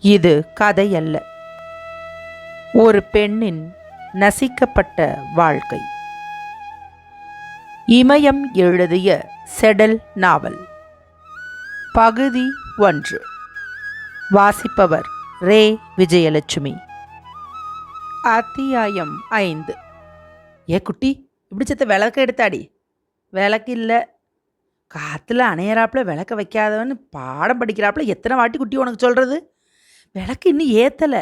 இது கதையல்ல, ஒரு பெண்ணின் நசிக்கப்பட்ட வாழ்க்கை. இமயம் எழுதிய செடல் நாவல், பகுதி 1. வாசிப்பவர் ரே விஜயலட்சுமி. அத்தியாயம் 5. ஏ குட்டி, இப்படி செத்த விளக்க எடுத்தாடி. விளக்கு இல்லை, காற்றுல அணையறாப்புல விளக்க வைக்காதவன்னு பாடம் படிக்கிறாப்புல எத்தனை வாட்டி குட்டி உனக்கு சொல்கிறது? விளக்கு இன்னும் ஏற்றலை.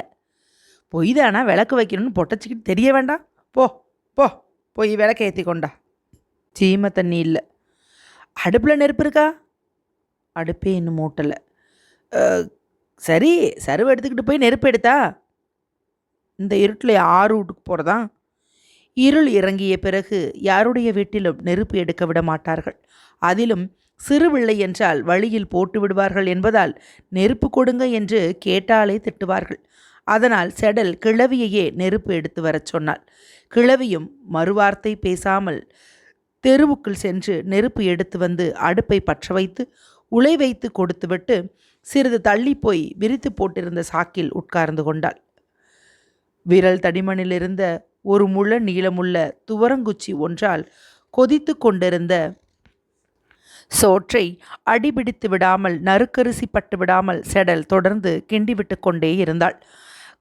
பொய் தானா விளக்கு வைக்கணும்னு பொட்டச்சிக்கிட்டு தெரிய வேண்டாம். போ போ போய் விளக்க ஏற்றி கொண்டா. சீமை தண்ணி இல்லை. அடுப்பில் நெருப்பு இருக்கா? அடுப்பே இன்னும் மூட்டலை. சரி, சருவை எடுத்துக்கிட்டு போய் நெருப்பு எடுத்தா. இந்த இருட்டில் யார் வீட்டுக்கு போகிறதா? இருள் இறங்கிய பிறகு யாருடைய வீட்டிலும் நெருப்பு எடுக்க விட மாட்டார்கள். அதிலும் சிறுவிள்ளை என்றால் வழியில் போட்டு விடுவார்கள் என்பதால் நெருப்பு கொடுங்க என்று கேட்டாலே திட்டுவார்கள். அதனால் செடல் கிழவியையே நெருப்பு எடுத்து வரச் சொன்னாள். கிழவியும் மறுவார்த்தை பேசாமல் தெருவுக்குள் சென்று நெருப்பு எடுத்து வந்து அடுப்பை பற்ற வைத்து உலை வைத்து கொடுத்துவிட்டு சிறிது தள்ளி போய் விரித்து போட்டிருந்த சாக்கில் உட்கார்ந்து கொண்டாள். விரல் தடிமனிலிருந்த ஒரு முழ நீளமுள்ள துவரங்குச்சி ஒன்றால் கொதித்து கொண்டிருந்த சோற்றை அடிபிடித்து விடாமல், நறுக்கரிசி பட்டு விடாமல் செடல் தொடர்ந்து கிண்டிவிட்டு கொண்டே இருந்தாள்.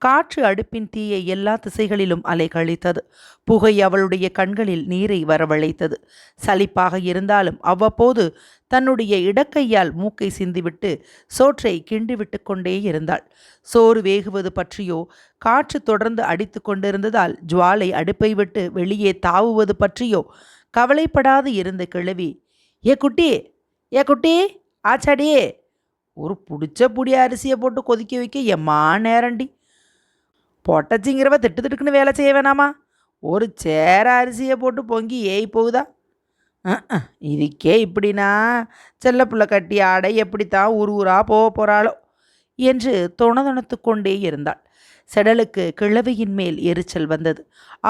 காற்று அடுப்பின் தீயை எல்லா திசைகளிலும் அலைகழித்தது. புகை அவளுடைய கண்களில் நீரை வரவழைத்தது. சலிப்பாக இருந்தாலும் அவ்வப்போது தன்னுடைய இடக்கையால் மூக்கை சிந்திவிட்டு சோற்றை கிண்டிவிட்டு கொண்டே இருந்தாள். சோறு வேகுவது பற்றியோ, காற்று தொடர்ந்து அடித்து கொண்டிருந்ததால் ஜுவாலை அடுப்பை விட்டு வெளியே தாவுவது பற்றியோ கவலைப்படாது இருந்த கிழவி, ஏ குட்டி, ஏ குட்டி, ஆச்சாடியே, ஒரு பிடிச்ச புடி அரிசியை போட்டு கொதிக்க வைக்க எம்மா நேரண்டி. பொட்டச்சிங்கிறவ திட்டு திட்டுக்குன்னு வேலை செய்ய வேணாமா? ஒரு சேர அரிசியை போட்டு பொங்கி ஏய் போகுதா? இதுக்கே இப்படின்னா செல்லப்புள்ள கட்டி ஆடை எப்படித்தான் ஊரா போக போகிறாளோ என்று தொணதொணத்து கொண்டே இருந்தாள். செடலுக்கு கிழவியின் மேல் எரிச்சல் வந்தது.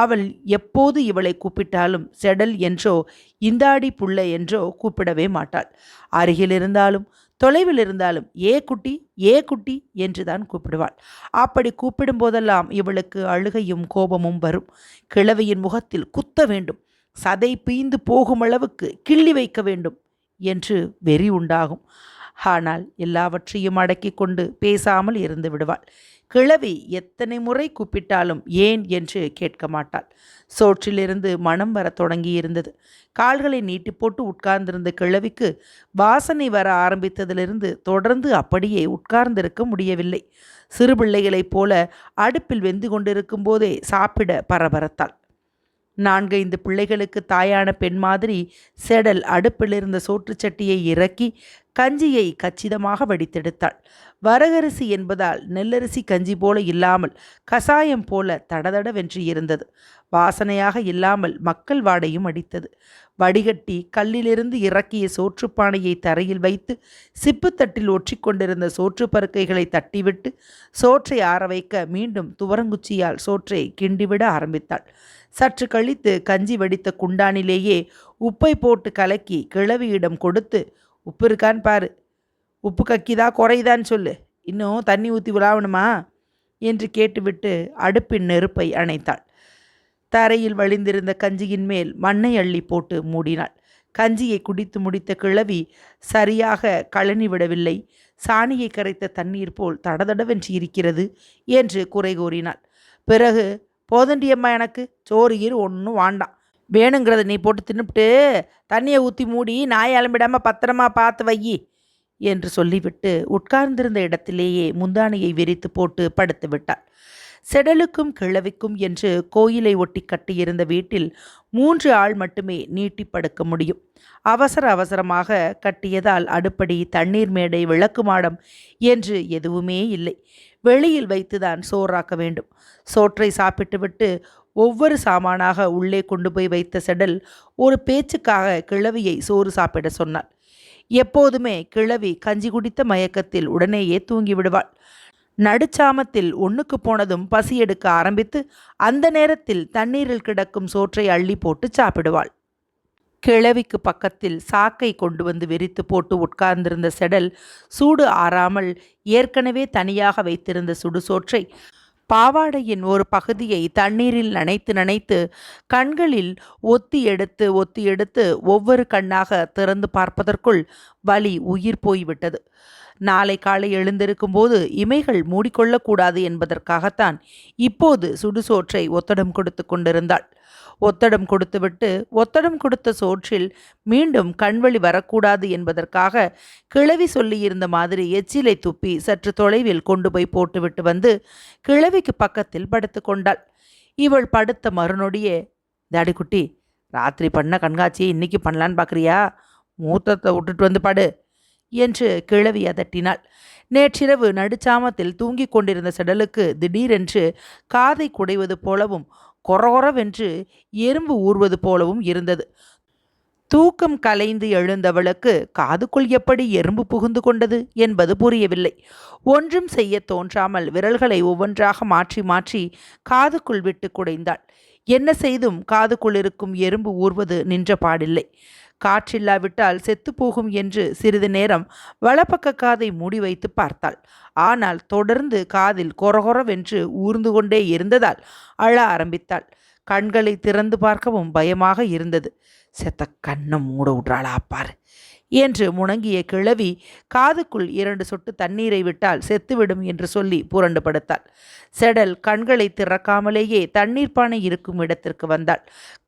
அவள் எப்போது இவளை கூப்பிட்டாலும் செடல் என்றோ இந்தாடி புள்ள என்றோ கூப்பிடவே மாட்டாள். அருகில் இருந்தாலும் தொலைவில் இருந்தாலும் ஏ குட்டி, ஏ குட்டி என்றுதான் கூப்பிடுவாள். அப்படி கூப்பிடும் போதெல்லாம் இவளுக்கு அழுகையும் கோபமும் வரும். கிழவியின் முகத்தில் குத்த வேண்டும், சதை பீந்து போகும் அளவுக்கு கிள்ளி வைக்க வேண்டும் என்று வெறி உண்டாகும். ஆனால் எல்லாவற்றையும் அடக்கி கொண்டு பேசாமல் இருந்து விடுவாள். கிழவி எத்தனை முறை கூப்பிட்டாலும் ஏன் என்று கேட்க மாட்டாள். சோற்றிலிருந்து மனம் வர தொடங்கியிருந்தது. கால்களை நீட்டி போட்டு உட்கார்ந்திருந்த கிழவிக்கு வாசனை வர ஆரம்பித்ததிலிருந்து தொடர்ந்து அப்படியே உட்கார்ந்திருக்க முடியவில்லை. சிறு பிள்ளைகளைப் போல அடுப்பில் வெந்து கொண்டிருக்கும் போதே சாப்பிட பரபரத்தாள். 4-5 பிள்ளைகளுக்கு தாயான பெண் மாதிரி செடல் அடுப்பிலிருந்த சோற்றுச்சட்டியை இறக்கி கஞ்சியை கச்சிதமாக வடித்தெடுத்தாள். வரகரிசி என்பதால் நெல்லரிசி கஞ்சி போல இல்லாமல் கசாயம் போல தடதடவென்று இருந்தது. வாசனையாக இல்லாமல் மக்கள் வாடையும் அடித்தது. வடிகட்டி கல்லிலிருந்து இறக்கிய சோற்றுப்பானையை தரையில் வைத்து சிப்புத்தட்டில் ஒற்றிக்கொண்டிருந்த சோற்று பருக்கைகளை தட்டிவிட்டு சோற்றை ஆற வைக்க மீண்டும் துவரங்குச்சியால் சோற்றை கிண்டிவிட ஆரம்பித்தாள். சற்று கழித்து கஞ்சி வடித்த குண்டானிலேயே உப்பை போட்டு கலக்கி கிழவியிடம் கொடுத்து, உப்பு இருக்கான்னு பாரு, உப்பு கக்கிதா குறைதான்னு சொல்லு, இன்னும் தண்ணி ஊற்றி விழாவணுமா என்று கேட்டுவிட்டு அடுப்பின் நெருப்பை அணைத்தாள். தரையில் வழிந்திருந்த கஞ்சியின் மேல் மண்ணை அள்ளி போட்டு மூடினாள். கஞ்சியை குடித்து முடித்த கிழவி சரியாக கழனி விடவில்லை. சாணியை கரைத்த தண்ணீர் போல் தடதடவென்று இருக்கிறது என்று குறை கூறினாள். பிறகு, போதண்டியம்மா, எனக்கு சோறு கீறு ஒன்றும் வாண்டாம், வேணுங்கிறத நீ போட்டு தின்னுபிட்டு தண்ணியை ஊற்றி மூடி நாயை அலம்பிடாமல் பத்திரமா பார்த்து வையி என்று சொல்லிவிட்டு உட்கார்ந்திருந்த இடத்திலேயே முந்தானையை விரித்து போட்டு படுத்து விட்டாள். செடலுக்கும் கிழவிக்கும் என்று கோயிலை ஒட்டி கட்டியிருந்த வீட்டில் 3 ஆள் மட்டுமே நீட்டி படுக்க முடியும். அவசர அவசரமாக கட்டியதால் அடுப்படி, தண்ணீர் மேடை, விளக்கு மாடம் என்று எதுவுமே இல்லை. வெளியில் வைத்துதான் சோறாக்க வேண்டும். சோற்றை சாப்பிட்டுவிட்டு ஒவ்வொரு சாமானாக உள்ளே கொண்டு போய் வைத்த செடல் ஒரு பேச்சுக்காக கிழவியை சோறு சாப்பிட சொன்னாள். எப்போதுமே கிழவி கஞ்சி குடித்த மயக்கத்தில் உடனேயே தூங்கி விடுவாள். நடுச்சாமத்தில் ஒன்றுக்கு போனதும் பசி எடுக்க ஆரம்பித்து அந்த நேரத்தில் தண்ணீரில் கிடக்கும் சோற்றை அள்ளி போட்டு சாப்பிடுவாள். கிழவிக்கு பக்கத்தில் சாக்கை கொண்டு வந்து விரித்து போட்டு உட்கார்ந்திருந்த செடல் சூடு ஆறாமல் ஏற்கனவே தனியாக வைத்திருந்த சுடுசோற்றை பாவாடையின் ஒரு பகுதியை தண்ணீரில் நனைத்து நனைத்து கண்களில் ஒத்தி எடுத்து ஒவ்வொரு கண்ணாக திறந்து பார்ப்பதற்குள் வலி உயிர் போய்விட்டது. நாளை காலை எழுந்திருக்கும் போது இமைகள் மூடிக்கொள்ளக்கூடாது என்பதற்காகத்தான் இப்போது சுடுசோற்றை ஒத்தடம் கொடுத்து கொண்டிருந்தாள். ஒத்தடம் கொடுத்துவிட்டு ஒத்தடம் கொடுத்த சோற்றில் மீண்டும் கண்வழி வரக்கூடாது என்பதற்காக கிழவி சொல்லியிருந்த மாதிரி எச்சிலை துப்பி சற்று தொலைவில் கொண்டு போய் போட்டுவிட்டு வந்து கிழவிக்கு பக்கத்தில் படுத்து கொண்டாள். இவள் படுத்த மறுநொடியே, தாடிக்குட்டி, ராத்திரி பண்ண கண்காட்சியை இன்னைக்கு பண்ணலான்னு பார்க்குறியா? மூத்தத்தை விட்டுட்டு வந்து படு என்று கிழவி அதட்டினாள். நேற்றிரவு நடுச்சாமத்தில் தூங்கிக் கொண்டிருந்த செடலுக்கு திடீரென்று காதை குடைவது போலவும் கொரகொரவென்று எறும்பு ஊறுவது போலவும் இருந்தது. தூக்கம் கலைந்து எழுந்தவளுக்கு காதுக்குள் எப்படி எறும்பு புகுந்து கொண்டது என்பது புரியவில்லை. ஒன்றும் செய்ய தோன்றாமல் விரல்களை ஒவ்வொன்றாக மாற்றி மாற்றி காதுக்குள் விட்டு குடைந்தாள். என்ன செய்தும் காதுக்குள் இருக்கும் எறும்பு ஊர்வது நின்ற பாடில்லை. காற்றில்லாவிட்டால் செத்துப்போகும் என்று சிறிது நேரம் வலப்பக்க காதை மூடி வைத்து பார்த்தாள். ஆனால் தொடர்ந்து காதில் கொரகொரவென்று ஊர்ந்து கொண்டே இருந்ததால் அழ ஆரம்பித்தாள். கண்களை திறந்து பார்க்கவும் பயமாக இருந்தது. செத்த கண்ணை மூட விட்றாளா பாரு என்று முணங்கிய கிழவி காதுக்குள் 2 சொட்டு தண்ணீரை விட்டால் செத்துவிடும் என்று சொல்லி புரண்டு படுத்தாள். செடல் கண்களை திறக்காமலேயே தண்ணீர் பானை இருக்கும் இடத்திற்கு வந்தாள்.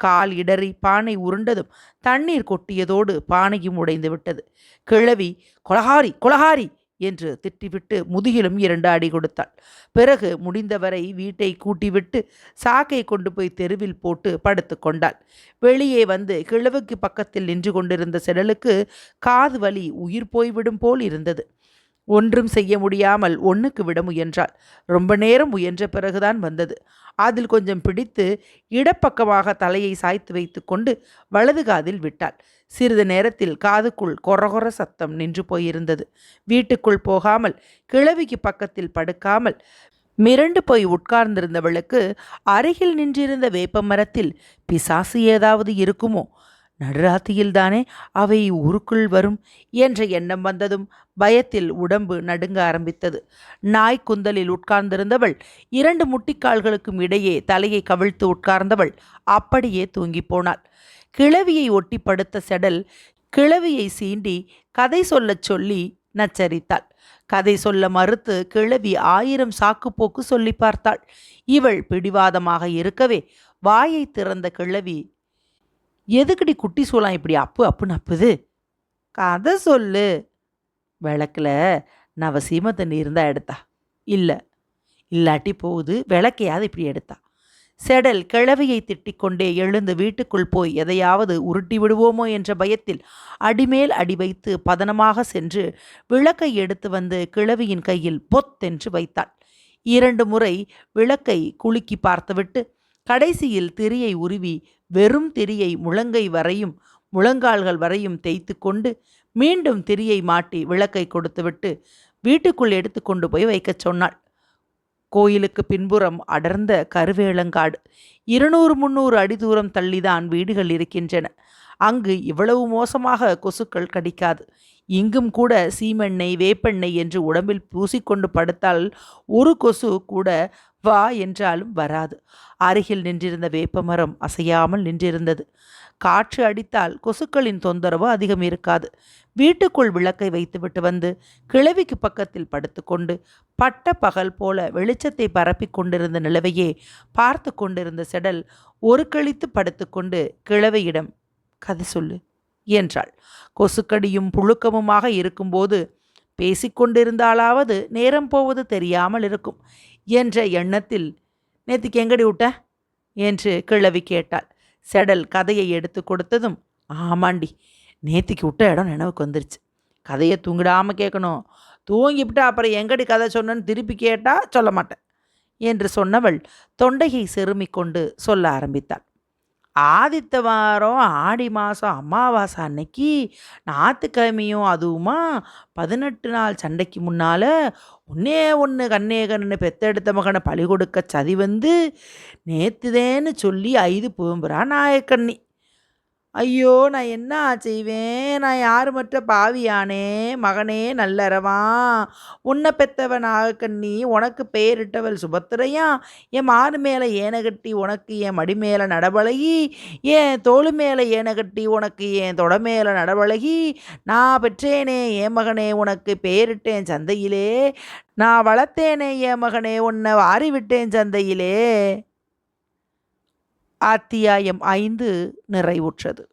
கால் இடறி பானை உருண்டதும் தண்ணீர் கொட்டியதோடு பானையும் உடைந்து விட்டது. கிழவி கொலகாரி கொலகாரி என்று திட்டிவிட்டு முதுகிலும் 2 அடி கொடுத்தாள். பிறகு முடிந்தவரை வீட்டை கூட்டிவிட்டு சாக்கை கொண்டு போய் தெருவில் போட்டு படுத்து கொண்டாள். வெளியே வந்து கிழவுக்கு பக்கத்தில் நின்று கொண்டிருந்த செடலுக்கு காது வலி உயிர் போய்விடும் போல் இருந்தது. ஒன்றும் செய்ய முடியாமல் ஒன்றுக்கு விட முயன்றாள். ரொம்ப நேரம் முயன்ற பிறகுதான் வந்தது. அதில் கொஞ்சம் பிடித்து இடப்பக்கமாக தலையை சாய்த்து வைத்து கொண்டு வலது காதில் விட்டாள். சிறிது நேரத்தில் காதுக்குள் கொரகொர சத்தம் நின்று போயிருந்தது. வீட்டுக்குள் போகாமல் கிழவிக்கு பக்கத்தில் படுக்காமல் மிரண்டு போய் உட்கார்ந்திருந்தவளுக்கு அருகில் நின்றிருந்த வேப்ப மரத்தில் பிசாசு ஏதாவது இருக்குமோ, நடுராத்திரியில்தானே அவை ஊருக்குள் வரும் என்ற எண்ணம் வந்ததும் பயத்தில் உடம்பு நடுங்க ஆரம்பித்தது. நாய் குந்தலில் உட்கார்ந்திருந்தவள் 2 முட்டிக்கால்களுக்கும் இடையே தலையை கவிழ்த்து உட்கார்ந்தவள் அப்படியே தூங்கி போனாள். கிழவியை ஒட்டி படுத்த செடல் கிழவியை சீண்டி கதை சொல்லச் சொல்லி நச்சரித்தாள். கதை சொல்ல மறுத்து கிழவி 1000 சாக்குப்போக்கு சொல்லி பார்த்தாள். இவள் பிடிவாதமாக இருக்கவே வாயை திறந்த கிழவி, எதுக்கடி குட்டி சூலாம் இப்படி அப்புன்னு அப்புது? கதை சொல்லு. விளக்கில் நவசீம தண்ணி இருந்தா எடுத்தா? இல்லை. இல்லாட்டி போகுது, விளக்கையாவது இப்படி எடுத்தா? செடல் கிழவியை திட்டிக்கொண்டே எழுந்து வீட்டுக்குள் போய் எதையாவது உருட்டி விடுவோமோ என்ற பயத்தில் அடிமேல் அடி வைத்து பதனமாக சென்று விளக்கை எடுத்து வந்து கிழவியின் கையில் பொத்தென்று வைத்தாள். 2 முறை விளக்கை குலுக்கி பார்த்துவிட்டு கடைசியில் திரியை உருவி வெறும் திரியை முழங்கை வரையும் முழங்கால்கள் வரையும் தேய்த்து கொண்டு மீண்டும் திரியை மாட்டி விளக்கை கொடுத்துவிட்டு வீட்டுக்குள் எடுத்து கொண்டு போய் வைக்கச் சொன்னாள். கோயிலுக்கு பின்புறம் அடர்ந்த கருவேலங்காடு. 200-300 அடி தூரம் தள்ளிதான் வீடுகள் இருக்கின்றன. அங்கு இவ்வளவு மோசமாக கொசுக்கள் கடிக்காது. இங்கும் கூட சீமெண்ணெய் வேப்பெண்ணெய் என்று உடம்பில் பூசிக்கொண்டு படுத்தால் ஒரு கொசு கூட வா என்றாலும் வராது. அருகில் நின்றிருந்த வேப்பமரம் அசையாமல் நின்றிருந்தது. காற்று அடித்தால் கொசுக்களின் தொந்தரவு அதிகம் இருக்காது. வீட்டுக்குள் விளக்கை வைத்துவிட்டு வந்து கிழவிக்கு பக்கத்தில் படுத்துக்கொண்டு பட்ட பகல் போல வெளிச்சத்தை பரப்பி கொண்டிருந்த நிலவையே பார்த்து கொண்டிருந்த செடல் ஒரு கழித்து படுத்துக்கொண்டு கிழவியிடம் கதை சொல்லு என்றாள். கொசுக்கடியும் புழுக்கமுமாக இருக்கும்போது பேசிக்கொண்டிருந்தாலாவது நேரம் போவது தெரியாமல் இருக்கும் என்ற எண்ணத்தில், நேத்திக்கு எங்கடி விட்ட என்று கிழவி கேட்டாள். செடல் கதையை எடுத்து கொடுத்ததும், ஆமாண்டி, நேத்திக்கு விட்ட இடம் நினைவுக்கு வந்துருச்சு. கதையை தூங்கிடாமல் கேட்கணும். தூங்கிவிட்டு அப்புறம் எங்கடி கதை சொன்னன்னு திருப்பி கேட்டால் சொல்ல மாட்டேன் என்று சொன்னவள் தொண்டையை செருமிக் கொண்டு சொல்ல ஆரம்பித்தாள். ஆதித்த வாரம் ஆடி மாதம் அமாவாசை அன்னைக்கு ஞாயிற்றுக்கிழமையும் அதுவுமா 18 நாள் சண்டைக்கு முன்னால் ஒன்று கண்ணேகன்னு பெத்தெடுத்த மகனை பழி கொடுக்க சதி வந்து நேத்துதேன்னு சொல்லி 5 பூம்புறா நாயக்கண்ணி. ஐயோ! நான் என்ன செய்வேன்? நான் யாருமற்ற பாவியானே! மகனே நல்லறவா! உன்ன பெத்தவ நாகக்கண்ணி, உனக்கு பெயரிட்டவள் சுபத்திரையா? என் மாறு மேல ஏன கட்டி உனக்கு என் மடி மேல நடபழகி, என் தோளு மேல ஏன கட்டி உனக்கு என் தொட மேல நடபழகி, நான் பெற்றேனே என் மகனே உனக்கு பெயரிட்டேன் சந்தையிலே, நான் வளர்த்தேனே என் மகனே உன்ன வாரி விட்டேன் சந்தையிலே. அத்தியாயம் 5 நிறைவுற்றது.